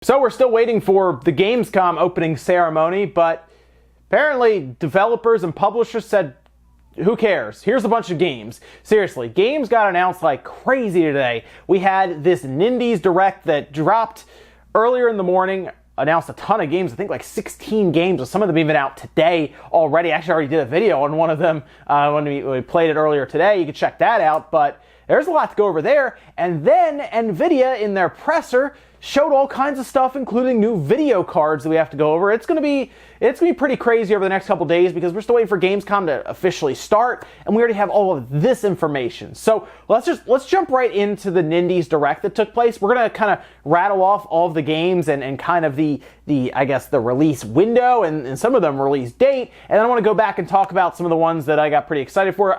So we're still waiting for the Gamescom opening ceremony, but apparently developers and publishers said, who cares? Here's a bunch of games. Seriously, games got announced like crazy today. We had this Nindies Direct that dropped earlier in the morning, announced a ton of games, I think like 16 games, some of them even out today already. Actually, I already did a video on one of them when we played it earlier today. You can check that out, but there's a lot to go over there. And then Nvidia in their presser showed all kinds of stuff, including new video cards that we have to go over. It's gonna be pretty crazy over the next couple days because we're still waiting for Gamescom to officially start, and we already have all of this information. So let's jump right into the Nindies Direct that took place. We're gonna kind of rattle off all of the games and kind of the I guess the release window and some of them release date, and then I want to go back and talk about some of the ones that I got pretty excited for.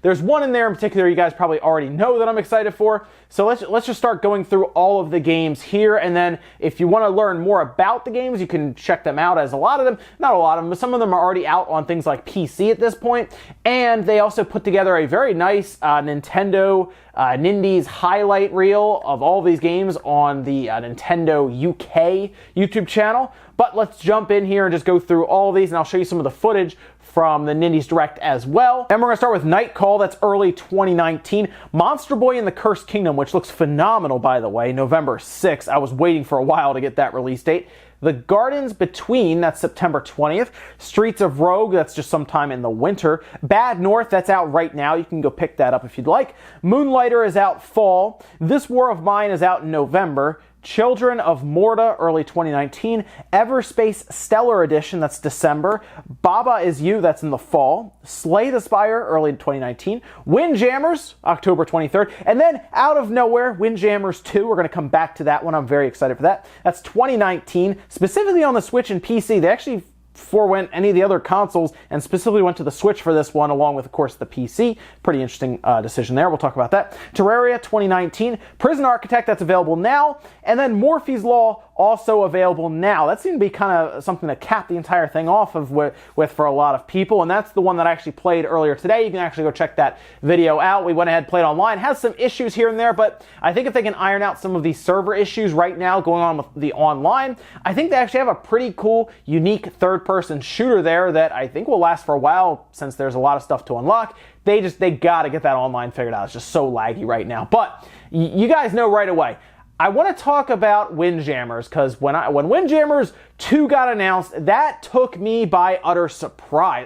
There's one in there in particular you guys probably already know that I'm excited for. So let's just start going through all of the games here, and then if you want to learn more about the games, you can check them out, as a lot of them, not a lot of them, but some of them are already out on things like PC at this point. And they also put together a very nice Nintendo Nindies highlight reel of all these games on the Nintendo UK YouTube channel. But let's jump in here and just go through all of these, and I'll show you some of the footage from the Nindies Direct as well. And we're gonna start with Night Call, that's early 2019. Monster Boy in the Cursed Kingdom, which looks phenomenal, by the way, November 6th. I was waiting for a while to get that release date. The Gardens Between, that's September 20th. Streets of Rogue, that's just sometime in the winter. Bad North, that's out right now. You can go pick that up if you'd like. Moonlighter is out fall. This War of Mine is out in November. Children of Morta, early 2019. Everspace Stellar Edition, that's December. Baba Is You, that's in the fall. Slay the Spire, early 2019. Windjammers, October 23rd. And then, out of nowhere, Windjammers 2. We're going to come back to that one. I'm very excited for that. That's 2019, specifically on the Switch and PC. They actually forewent any of the other consoles and specifically went to the Switch for this one, along with, of course, the PC. Pretty interesting decision there. We'll talk about that. Terraria 2019. Prison Architect, that's available now. And then Morphe's Law, also available now. That seemed to be kind of something to cap the entire thing off of with for a lot of people, and that's the one that I actually played earlier today. You can actually go check that video out. We went ahead and played online. Has some issues here and there, but I think if they can iron out some of these server issues right now going on with the online, I think they actually have a pretty cool, unique third-person shooter there that I think will last for a while since there's a lot of stuff to unlock. They got to get that online figured out. It's just so laggy right now. But you guys know right away, I want to talk about Windjammers, because when Windjammers 2 got announced, that took me by utter surprise.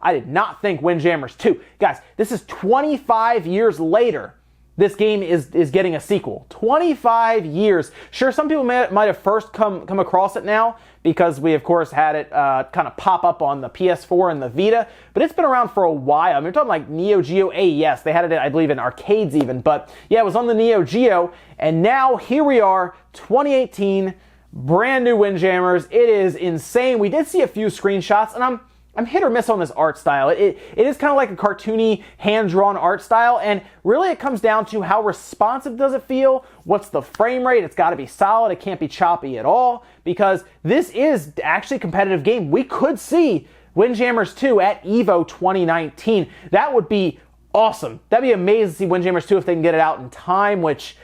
I did not think Windjammers 2. Guys, this is 25 years later. This game is getting a sequel. 25 years. Sure, some people might have first come across it now because we, of course, had it kind of pop up on the PS4 and the Vita, but it's been around for a while. I mean, we're talking like Neo Geo AES. They had it, I believe, in arcades even, but yeah, it was on the Neo Geo, and now here we are, 2018, brand new Windjammers. It is insane. We did see a few screenshots, and I'm hit or miss on this art style. It is kind of like a cartoony, hand-drawn art style, and really it comes down to how responsive does it feel, what's the frame rate. It's got to be solid, it can't be choppy at all, because this is actually a competitive game. We could see Windjammers 2 at EVO 2019. That would be awesome. That'd be amazing to see Windjammers 2 if they can get it out in time, which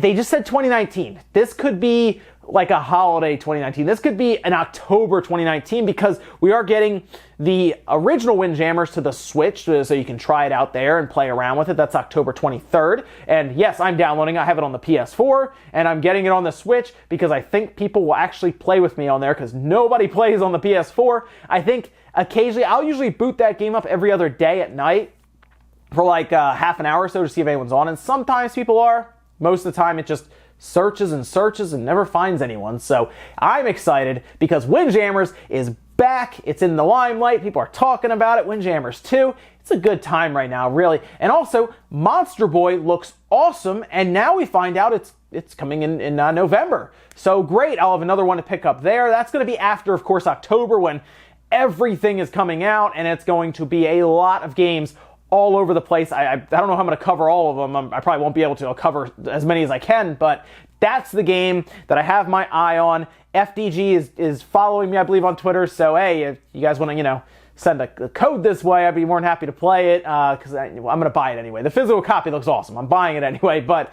they just said 2019. This could be like a holiday 2019. This could be an October 2019, because we are getting the original Windjammers to the Switch, so you can try it out there and play around with it. That's October 23rd. And yes, I'm downloading. I have it on the PS4, and I'm getting it on the Switch because I think people will actually play with me on there, because nobody plays on the PS4. I think occasionally, I'll usually boot that game up every other day at night for like half an hour or so to see if anyone's on, and sometimes people are. Most of the time, it just searches and searches and never finds anyone. So I'm excited because Windjammers is back. It's in the limelight. People are talking about it. Windjammers 2. It's a good time right now, really. And also, Monster Boy looks awesome, and now we find out it's coming in November. So great. I'll have another one to pick up there. That's going to be after, of course, October, when everything is coming out, and it's going to be a lot of games all over the place. I don't know how I'm going to cover all of them. I probably won't be able to. I'll cover as many as I can, but that's the game that I have my eye on. FDG is following me, I believe, on Twitter, so hey, if you guys want to, send a code this way, I'd be more than happy to play it, because I'm going to buy it anyway. The physical copy looks awesome. I'm buying it anyway, but,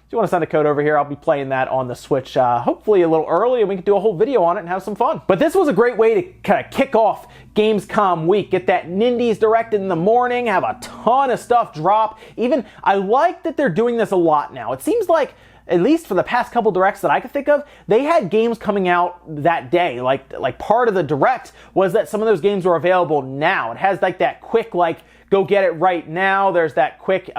if you want to send a code over here, I'll be playing that on the Switch hopefully a little early, and we can do a whole video on it and have some fun. But this was a great way to kind of kick off Gamescom week. Get that Nindies Direct in the morning, have a ton of stuff drop. Even, I like that they're doing this a lot now. It seems like, at least for the past couple directs that I could think of, they had games coming out that day. Like part of the direct was that some of those games were available now. It has like that quick, like, go get it right now. There's that quick,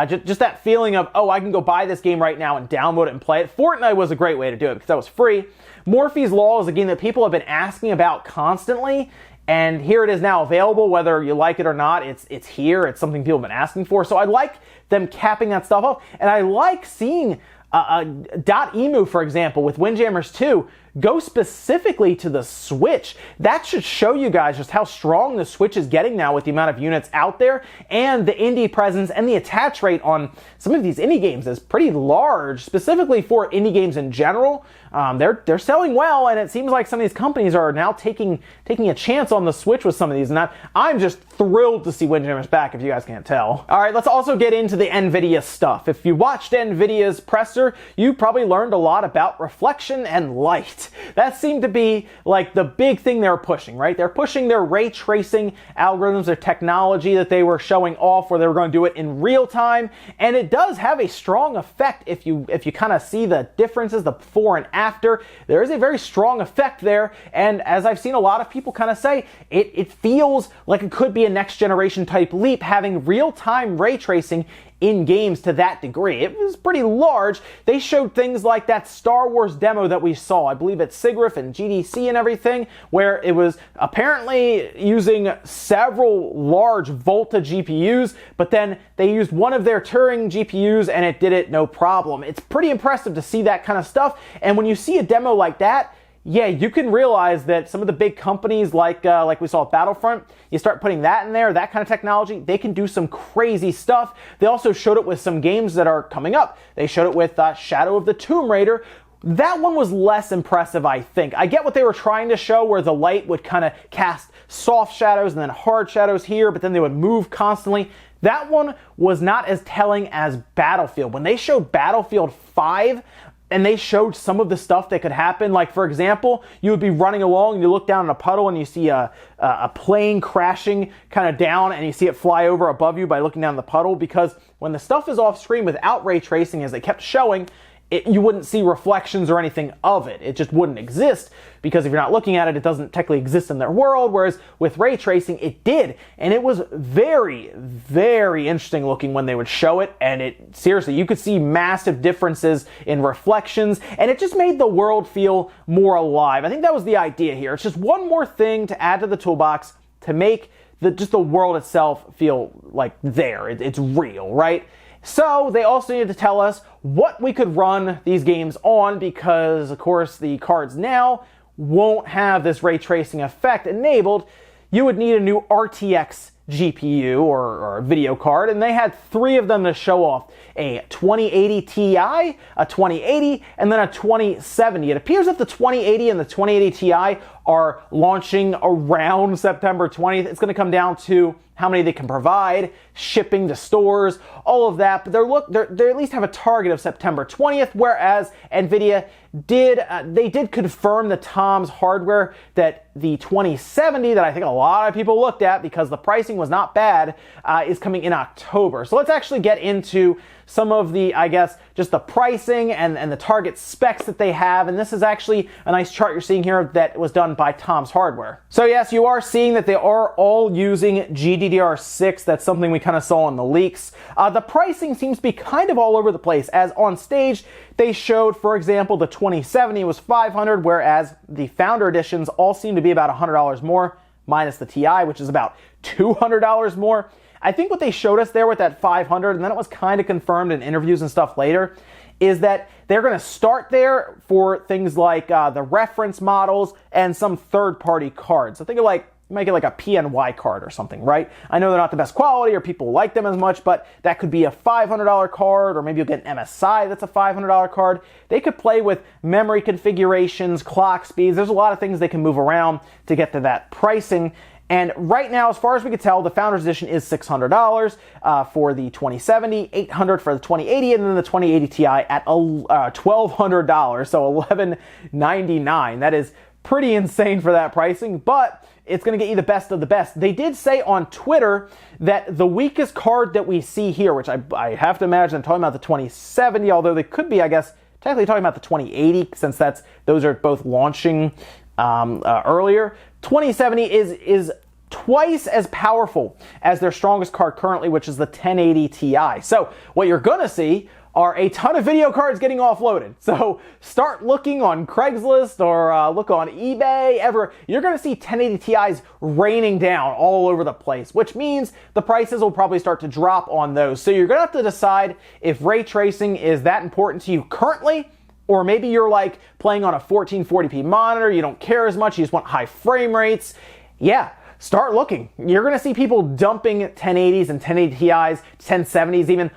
just that feeling of, oh, I can go buy this game right now and download it and play it. Fortnite was a great way to do it because that was free. Morphe's Law is a game that people have been asking about constantly, and here it is now available, whether you like it or not. It's here. It's something people have been asking for. So I like them capping that stuff off, and I like seeing .emu, for example, with Windjammers 2, go specifically to the Switch. That should show you guys just how strong the Switch is getting now with the amount of units out there, and the indie presence and the attach rate on some of these indie games is pretty large, specifically for indie games in general. They're selling well, and it seems like some of these companies are now taking a chance on the Switch with some of these, and I'm just thrilled to see Windjammers back, if you guys can't tell. All right, let's also get into the Nvidia stuff. If you watched Nvidia's presser, you probably learned a lot about reflection and light. That seemed to be like the big thing they were pushing, right? They're pushing their ray tracing algorithms, their technology that they were showing off, where they were going to do it in real time, and it does have a strong effect if you kind of see the differences, the before and after. There is a very strong effect there, and as I've seen a lot of people kind of say, it feels like it could be a next generation type leap, having real-time ray tracing in games to that degree. It was pretty large. They showed things like that Star Wars demo that we saw, I believe at SIGGRAPH and GDC and everything, where it was apparently using several large Volta GPUs, but then they used one of their Turing GPUs and it did it no problem. It's pretty impressive to see that kind of stuff, and when you see a demo like that, yeah, you can realize that some of the big companies like we saw at Battlefront, you start putting that in there, that kind of technology, they can do some crazy stuff. They also showed it with some games that are coming up. They showed it with Shadow of the Tomb Raider. That one was less impressive, I think. I get what they were trying to show, where the light would kind of cast soft shadows and then hard shadows here, but then they would move constantly. That one was not as telling as Battlefield. When they showed Battlefield 5, and they showed some of the stuff that could happen. Like, for example, you would be running along and you look down in a puddle and you see a plane crashing kind of down, and you see it fly over above you by looking down the puddle, because when the stuff is off screen without ray tracing, as they kept showing, you wouldn't see reflections or anything of it. It just wouldn't exist, because if you're not looking at it, it doesn't technically exist in their world, whereas with ray tracing, it did. And it was very, very interesting looking when they would show it, and seriously, you could see massive differences in reflections, and it just made the world feel more alive. I think that was the idea here. It's just one more thing to add to the toolbox to make just the world itself feel like it's real, right? So they also needed to tell us what we could run these games on, because of course the cards now won't have this ray tracing effect enabled. You would need a new RTX GPU or a video card, and they had 3 of them to show off: a 2080 Ti, a 2080, and then a 2070. It appears that the 2080 and the 2080 Ti are launching around September 20th. It's going to come down to how many they can provide, shipping to stores, all of that. But they at least have a target of September 20th, whereas Nvidia did confirm the Tom's hardware that the 2070 that I think a lot of people looked at because the pricing was not bad is coming in October. So let's actually get into some of the, I guess, just the pricing and the target specs that they have. And this is actually a nice chart you're seeing here that was done by Tom's Hardware. So yes, you are seeing that they are all using GDDR6. That's something we kind of saw in the leaks. The pricing seems to be kind of all over the place, as on stage they showed, for example, the 2070 was $500, whereas the Founder Editions all seem to be about $100 more, minus the Ti, which is about $200 more. I think what they showed us there with that 500, and then it was kind of confirmed in interviews and stuff later, is that they're going to start there for things like the reference models and some third-party cards. So think of you might get like a PNY card or something, right? I know they're not the best quality or people like them as much, but that could be a $500 card, or maybe you'll get an MSI that's a $500 card. They could play with memory configurations, clock speeds. There's a lot of things they can move around to get to that pricing. And right now, as far as we can tell, the Founders Edition is $600 for the 2070, $800 for the 2080, and then the 2080 Ti at $1,200, so $1,199. That is pretty insane for that pricing, but it's going to get you the best of the best. They did say on Twitter that the weakest card that we see here, which I have to imagine I'm talking about the 2070, although they could be, I guess, technically talking about the 2080, since those are both launching earlier. 2070 is twice as powerful as their strongest card currently, which is the 1080 Ti. So what you're going to see are a ton of video cards getting offloaded. So start looking on Craigslist or look on eBay. You're going to see 1080 Ti's raining down all over the place, which means the prices will probably start to drop on those. So you're going to have to decide if ray tracing is that important to you currently, or maybe you're like playing on a 1440p monitor, you don't care as much, you just want high frame rates. Yeah, start looking. You're going to see people dumping 1080s and 1080 Ti's, 1070s even,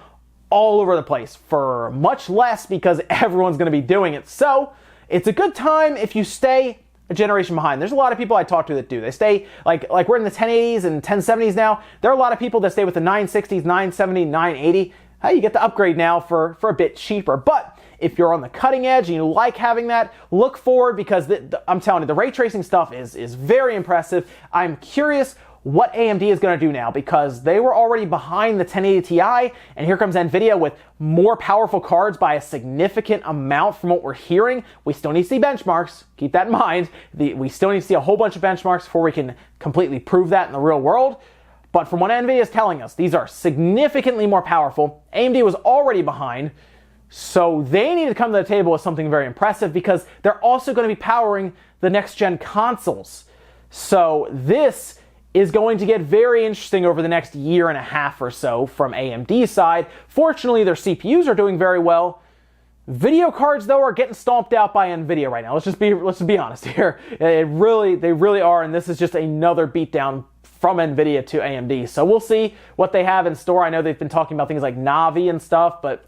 all over the place for much less because everyone's going to be doing it. So it's a good time if you stay a generation behind. There's a lot of people I talk to that do. They stay, like we're in the 1080s and 1070s now. There are a lot of people that stay with the 960s, 970, 980. You get the upgrade now for a bit cheaper. But if you're on the cutting edge and you like having that, look forward, because I'm telling you, the ray tracing stuff is very impressive. I'm curious what AMD is going to do now, because they were already behind the 1080 Ti, and here comes Nvidia with more powerful cards by a significant amount from what we're hearing. We still need to see benchmarks. Keep that in mind. We still need to see a whole bunch of benchmarks before we can completely prove that in the real world. But from what Nvidia is telling us, these are significantly more powerful. AMD was already behind, so they need to come to the table with something very impressive, because they're also going to be powering the next-gen consoles. So this is going to get very interesting over the next year and a half or so from AMD's side. Fortunately, their CPUs are doing very well. Video cards, though, are getting stomped out by Nvidia right now. Let's just be honest here. They really are, and this is just another beatdown from Nvidia to AMD. So we'll see what they have in store. I know they've been talking about things like Navi and stuff, but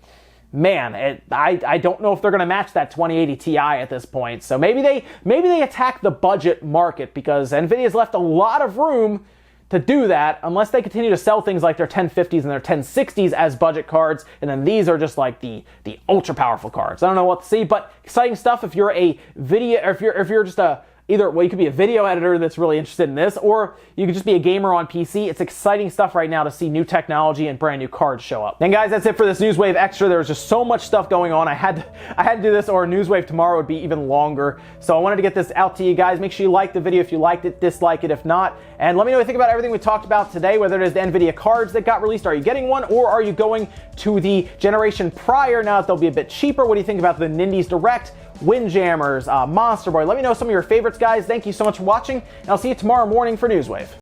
man, I don't know if they're going to match that 2080 Ti at this point. So maybe they attack the budget market, because Nvidia's left a lot of room to do that, unless they continue to sell things like their 1050s and their 1060s as budget cards, and then these are just like the ultra powerful cards. I don't know what to see, but exciting stuff if you're a video, or if you're just you could be a video editor that's really interested in this, or you could just be a gamer on PC. It's exciting stuff right now to see new technology and brand new cards show up. And guys, that's it for this Newswave Extra. There was just so much stuff going on. I had to do this, or Newswave tomorrow would be even longer. So I wanted to get this out to you guys. Make sure you like the video if you liked it, dislike it if not, and let me know what you think about everything we talked about today, whether it is the Nvidia cards that got released. Are you getting one, or are you going to the generation prior now that they'll be a bit cheaper? What do you think about the Nindies Direct, Windjammers, Monster Boy? Let me know some of your favorites, guys. Thank you so much for watching, and I'll see you tomorrow morning for Newswave.